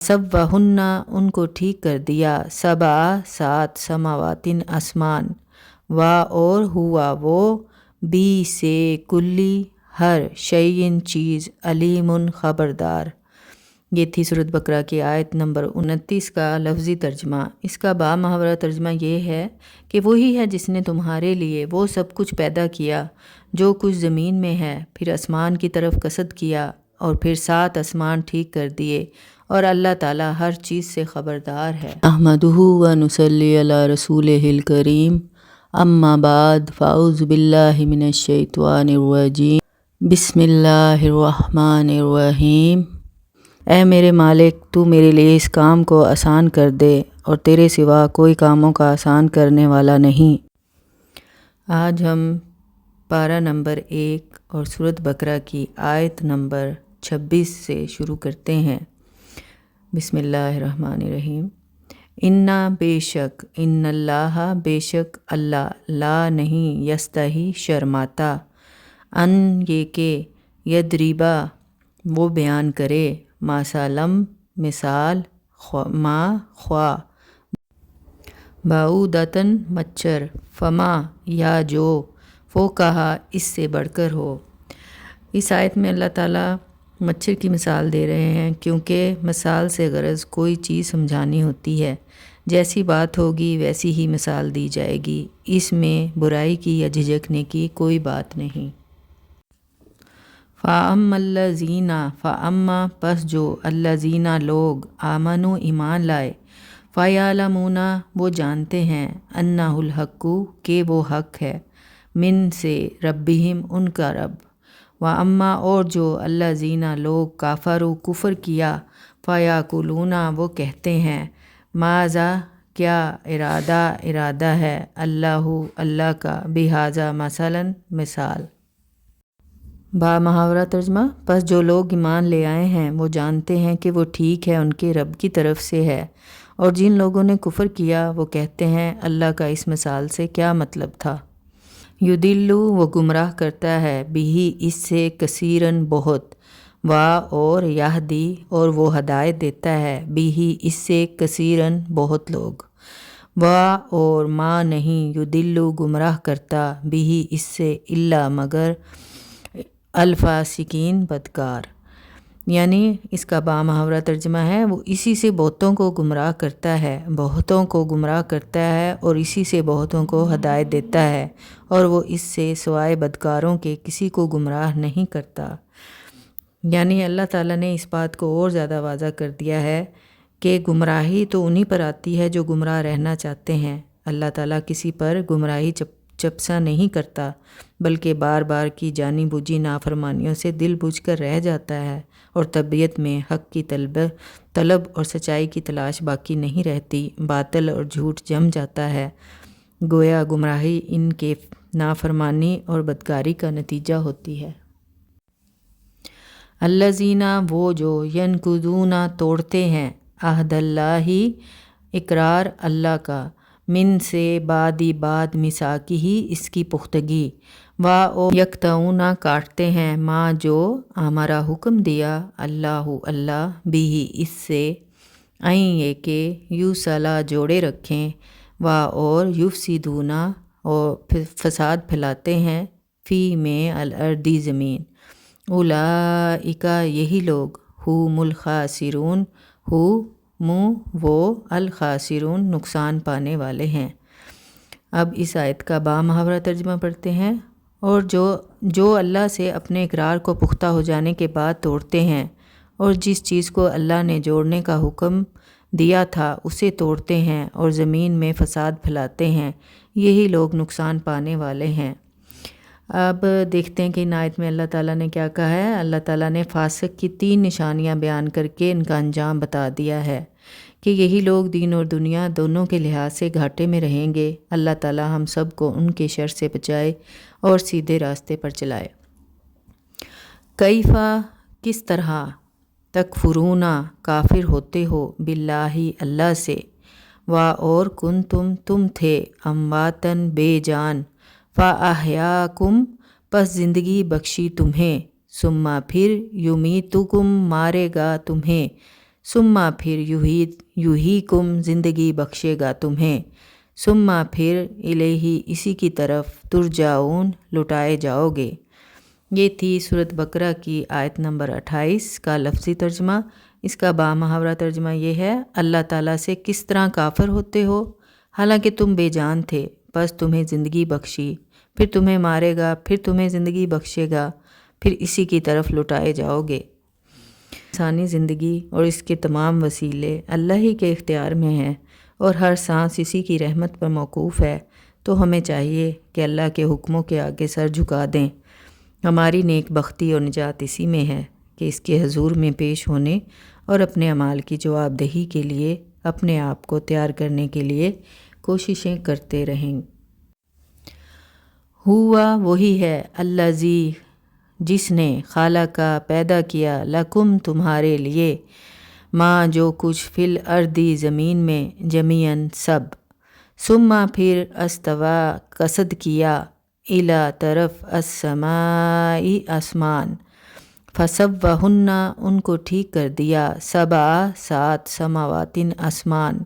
سوّہن ان کو ٹھیک کر دیا، سبع 7 سماواتن آسمان، اور ہوا وہ بھی سے کلی ہر شیئن چیز علیم خبردار۔ یہ تھی سورۃ بقرہ کی آیت نمبر 29 کا لفظی ترجمہ۔ اس کا با محاورہ ترجمہ یہ ہے کہ وہی ہے جس نے تمہارے لیے وہ سب کچھ پیدا کیا جو کچھ زمین میں ہے، پھر آسمان کی طرف قصد کیا اور پھر 7 آسمان ٹھیک کر دیے، اور اللہ تعالیٰ ہر چیز سے خبردار ہے۔ احمدہ و نصلی علی رسولہ الکریم، اما بعد فاعوذ باللہ من الشیطان الرجیم، بسم اللہ الرحمن الرحیم۔ اے میرے مالک، تو میرے لیے اس کام کو آسان کر دے، اور تیرے سوا کوئی کاموں کا آسان کرنے والا نہیں۔ آج ہم پارہ نمبر 1 اور سورۃ بقرہ کی آیت نمبر 26 سے شروع کرتے ہیں۔ بسم اللہ الرحمن الرحیم۔ انا بے شک، ان اللہ بے شک اللہ، لا نہیں، یستحی شرماتا، ان یہ کہ یدریبا وہ بیان کرے، مثالم مثال، ما خواہ، بعودتن مچھر، فما یا جو، فوقہا اس سے بڑھ کر ہو۔ اس آیت میں اللہ تعالیٰ مچھر کی مثال دے رہے ہیں، کیونکہ مثال سے غرض کوئی چیز سمجھانی ہوتی ہے، جیسی بات ہوگی ویسی ہی مثال دی جائے گی، اس میں برائی کی یا جھجکنے کی کوئی بات نہیں۔ فَأَمَّا الَّذِينَ فَأَمَّا پس جو الَّذِينَ لوگ آمنوا ایمان لائے، فَيَعْلَمُونَ وہ جانتے ہیں، أَنَّهُ الْحَقُّ کہ وہ حق ہے، من سے ربہم ان کا رب، وَأَمَّا اور جو الَّذِينَ لوگ کافروا کفر کیا، فَيَقُولُونَ وہ کہتے ہیں، ماذا کیا ارادہ ہے، اللہ کا، بِهَذَا مثلاً مثال۔ با محاورہ ترجمہ، پس جو لوگ ایمان لے آئے ہیں وہ جانتے ہیں کہ وہ ٹھیک ہے ان کے رب کی طرف سے ہے، اور جن لوگوں نے کفر کیا وہ کہتے ہیں اللہ کا اس مثال سے کیا مطلب تھا۔ یضل وہ گمراہ کرتا ہے، بھی اس سے کثیراً بہت، اور یہدی اور وہ ہدایت دیتا ہے، بھی اس سے کثیراً بہت لوگ، اور ما نہیں یضل گمراہ کرتا، بھی اس سے الا مگر الفاسقین بدکار۔ یعنی اس کا با محاورہ ترجمہ ہے، وہ اسی سے بہتوں کو گمراہ کرتا ہے، اور اسی سے بہتوں کو ہدایت دیتا ہے، اور وہ اس سے سوائے بدکاروں کے کسی کو گمراہ نہیں کرتا۔ یعنی اللہ تعالیٰ نے اس بات کو اور زیادہ واضح کر دیا ہے کہ گمراہی تو انہی پر آتی ہے جو گمراہ رہنا چاہتے ہیں۔ اللہ تعالیٰ کسی پر گمراہی چپسا نہیں کرتا، بلکہ بار بار کی جانی بوجھی نافرمانیوں سے دل بجھ کر رہ جاتا ہے، اور طبیعت میں حق کی طلب اور سچائی کی تلاش باقی نہیں رہتی، باطل اور جھوٹ جم جاتا ہے، گویا گمراہی ان کے نافرمانی اور بدکاری کا نتیجہ ہوتی ہے۔ الذین وہ جو ینقضون توڑتے ہیں، عہد اللہ اقرار اللہ کا، من سے بعد میثاقہ اس کی پختگی، یقطعون کاٹتے ہیں، ما جو ہمارا حکم دیا اللہ بھی اس سے، یہ کہ یوصلا جوڑے رکھیں، اور یفسدون اور فساد پھیلاتے ہیں، فی میں الارض زمین، اولئک یہی لوگ، ہم الخاسرون وہ الخاسرون نقصان پانے والے ہیں۔ اب اس آیت کا با محاورہ ترجمہ پڑھتے ہیں۔ اور جو اللہ سے اپنے اقرار کو پختہ ہو جانے کے بعد توڑتے ہیں، اور جس چیز کو اللہ نے جوڑنے کا حکم دیا تھا اسے توڑتے ہیں اور زمین میں فساد پھیلاتے ہیں، یہی لوگ نقصان پانے والے ہیں۔ اب دیکھتے ہیں کہ ان آیت میں اللہ تعالیٰ نے کیا کہا ہے۔ اللہ تعالیٰ نے فاسق کی 3 نشانیاں بیان کر کے ان کا انجام بتا دیا ہے کہ یہی لوگ دین اور دنیا دونوں کے لحاظ سے گھاٹے میں رہیں گے۔ اللہ تعالیٰ ہم سب کو ان کے شر سے بچائے اور سیدھے راستے پر چلائے۔ کیفا کس طرح، تکفرون کافر ہوتے ہو، باللہ اللہ سے، اور کنتم تم تھے، امواتن بے جان، فاحیاکم پس زندگی بخشی تمہیں، ثم پھر یمیتکم مارے گا تمہیں، سما پھر یوں ہی کم زندگی بخشے گا تمہیں، سما پھر الیہ اسی کی طرف ترجعون لٹائے جاؤ گے۔ یہ تھی سورۃ بقرہ کی آیت نمبر 28 کا لفظی ترجمہ۔ اس کا بامحاورہ ترجمہ یہ ہے، اللہ تعالیٰ سے کس طرح کافر ہوتے ہو حالانکہ تم بے جان تھے، بس تمہیں زندگی بخشی، پھر تمہیں مارے گا، پھر تمہیں زندگی بخشے گا، پھر اسی کی طرف لٹائے جاؤ گے۔ انسانی زندگی اور اس کے تمام وسیلے اللہ ہی کے اختیار میں ہیں اور ہر سانس اسی کی رحمت پر موقوف ہے، تو ہمیں چاہیے کہ اللہ کے حکموں کے آگے سر جھکا دیں۔ ہماری نیک بختی اور نجات اسی میں ہے کہ اس کے حضور میں پیش ہونے اور اپنے اعمال کی جواب دہی کے لیے اپنے آپ کو تیار کرنے کے لیے کوششیں کرتے رہیں۔ ہوا وہی ہے الذی جس نے خالقہ پیدا کیا لکم تمہارے لیے ما جو کچھ فی الارضی زمین میں جمیعاً سب، ثم پھر استوا قصد کیا الی طرف السماء آسمان، فسوہن ان کو ٹھیک کر دیا، سبع 7 سماواتن آسمان،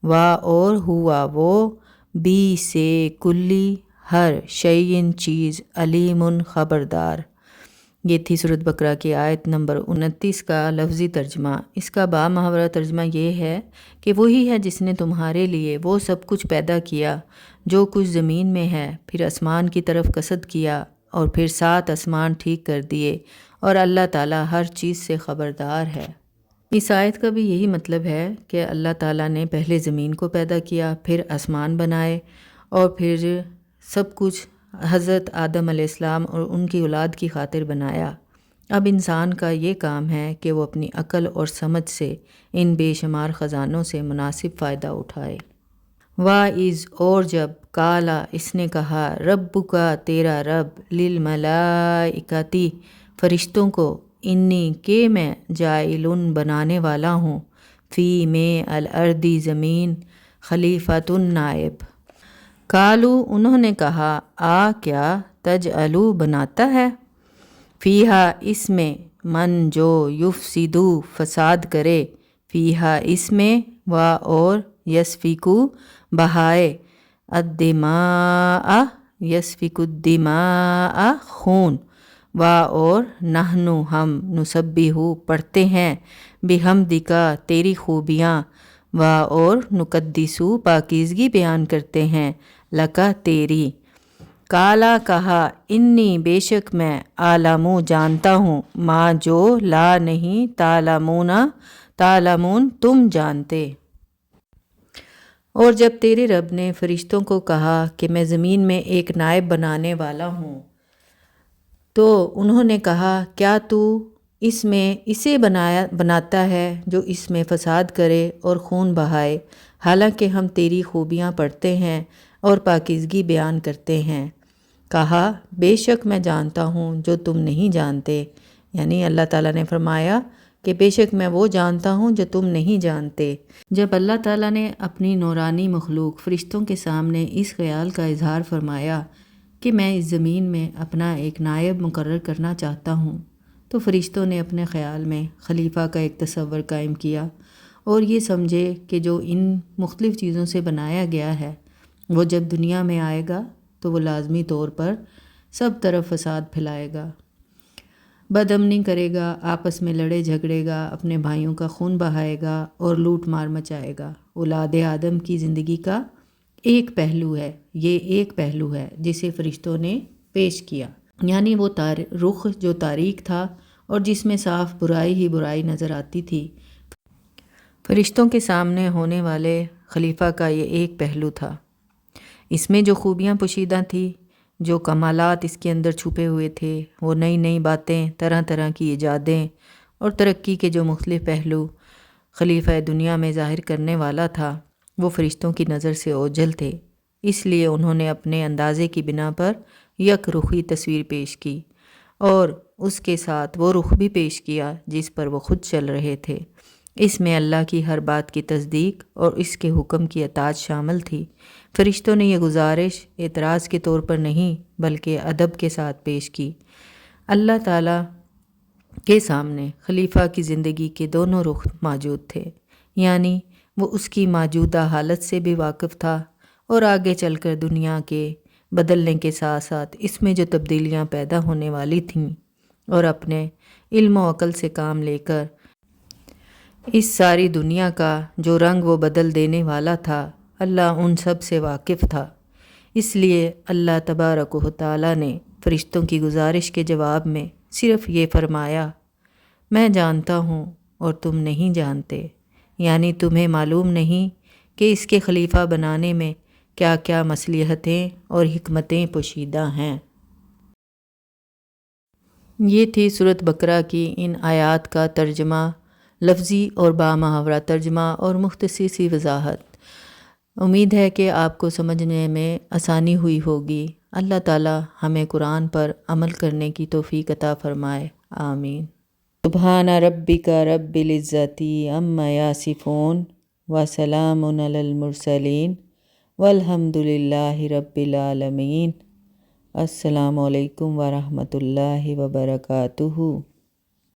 اور ہوا وہ بی سے کلی ہر شیئن چیز علیم خبردار۔ یہ تھی سورۃ بقرہ کی آیت نمبر 29 کا لفظی ترجمہ۔ اس کا بامحاورہ ترجمہ یہ ہے کہ وہی ہے جس نے تمہارے لیے وہ سب کچھ پیدا کیا جو کچھ زمین میں ہے، پھر آسمان کی طرف قصد کیا اور پھر 7 آسمان ٹھیک کر دیے، اور اللہ تعالیٰ ہر چیز سے خبردار ہے۔ اس آیت کا بھی یہی مطلب ہے کہ اللہ تعالیٰ نے پہلے زمین کو پیدا کیا، پھر آسمان بنائے، اور پھر سب کچھ حضرت آدم علیہ السلام اور ان کی اولاد کی خاطر بنایا۔ اب انسان کا یہ کام ہے کہ وہ اپنی عقل اور سمجھ سے ان بے شمار خزانوں سے مناسب فائدہ اٹھائے۔ وَإِذْ اور جب قَالَ اس نے کہا رَبُّكَ تیرا رب لِلْمَلَائِكَةِ فرشتوں کو، انی کہ میں جاعلٌ بنانے والا ہوں، فی میں الارض زمین خلیفۃ نائب۔ قالوا انہوں نے کہا کیا تجعلو بناتا ہے، فیہا اس میں، من جو یفسدو فساد کرے، فیہا اس میں، اور یسفکو بہائے، الدماء یسفک الدماء خون، اور نحنو ہم نسبحو پڑھتے ہیں، بحمدک تیری خوبیاں، اور نقدسو پاکیزگی بیان کرتے ہیں، لکا تیری۔ کالا کہا انی بے شک میں عالمو جانتا ہوں، ما جو لا نہیں تعلمون تم جانتے۔ اور جب تیرے رب نے فرشتوں کو کہا کہ میں زمین میں ایک نائب بنانے والا ہوں، تو انہوں نے کہا کیا تو اس میں اسے بناتا ہے جو اس میں فساد کرے اور خون بہائے، حالانکہ ہم تیری خوبیاں پڑھتے ہیں اور پاکیزگی بیان کرتے ہیں۔ کہا بے شک میں جانتا ہوں جو تم نہیں جانتے، یعنی اللہ تعالیٰ نے فرمایا کہ بے شک میں وہ جانتا ہوں جو تم نہیں جانتے۔ جب اللہ تعالیٰ نے اپنی نورانی مخلوق فرشتوں کے سامنے اس خیال کا اظہار فرمایا کہ میں اس زمین میں اپنا ایک نائب مقرر کرنا چاہتا ہوں، تو فرشتوں نے اپنے خیال میں خلیفہ کا ایک تصور قائم کیا اور یہ سمجھے کہ جو ان مختلف چیزوں سے بنایا گیا ہے وہ جب دنیا میں آئے گا تو وہ لازمی طور پر سب طرف فساد پھیلائے گا، بدامنی کرے گا، آپس میں لڑے جھگڑے گا، اپنے بھائیوں کا خون بہائے گا اور لوٹ مار مچائے گا۔ اولاد آدم کی زندگی کا ایک پہلو ہے، یہ ایک پہلو ہے جسے فرشتوں نے پیش کیا، یعنی وہ رخ جو تاریک تھا اور جس میں صاف برائی ہی برائی نظر آتی تھی۔ فرشتوں کے سامنے ہونے والے خلیفہ کا یہ ایک پہلو تھا۔ اس میں جو خوبیاں پوشیدہ تھیں، جو کمالات اس کے اندر چھپے ہوئے تھے، وہ نئی نئی باتیں، طرح طرح کی ایجادیں اور ترقی کے جو مختلف پہلو خلیفہ دنیا میں ظاہر کرنے والا تھا، وہ فرشتوں کی نظر سے اوجھل تھے۔ اس لیے انہوں نے اپنے اندازے کی بنا پر یک رخی تصویر پیش کی اور اس کے ساتھ وہ رخ بھی پیش کیا جس پر وہ خود چل رہے تھے۔ اس میں اللہ کی ہر بات کی تصدیق اور اس کے حکم کی اطاعت شامل تھی۔ فرشتوں نے یہ گزارش اعتراض کے طور پر نہیں بلکہ ادب کے ساتھ پیش کی۔ اللہ تعالیٰ کے سامنے خلیفہ کی زندگی کے دونوں رخ موجود تھے، یعنی وہ اس کی موجودہ حالت سے بھی واقف تھا اور آگے چل کر دنیا کے بدلنے کے ساتھ ساتھ اس میں جو تبدیلیاں پیدا ہونے والی تھیں، اور اپنے علم و عقل سے کام لے کر اس ساری دنیا کا جو رنگ وہ بدل دینے والا تھا، اللہ ان سب سے واقف تھا۔ اس لیے اللہ تبارک و تعالیٰ نے فرشتوں کی گزارش کے جواب میں صرف یہ فرمایا، میں جانتا ہوں اور تم نہیں جانتے، یعنی تمہیں معلوم نہیں کہ اس کے خلیفہ بنانے میں کیا کیا مصلحتیں اور حکمتیں پوشیدہ ہیں۔ یہ تھی سورۃ بقرہ کی ان آیات کا ترجمہ، لفظی اور بامحاورہ ترجمہ اور مختصر سی وضاحت۔ امید ہے کہ آپ کو سمجھنے میں آسانی ہوئی ہوگی۔ اللہ تعالی ہمیں قرآن پر عمل کرنے کی توفیق عطا فرمائے، آمین۔ سبحان ربک رب العزت عما یصفون وسلام علی المرسلین والحمد للہ رب العالمین۔ السلام علیکم ورحمۃ اللہ وبرکاتہ۔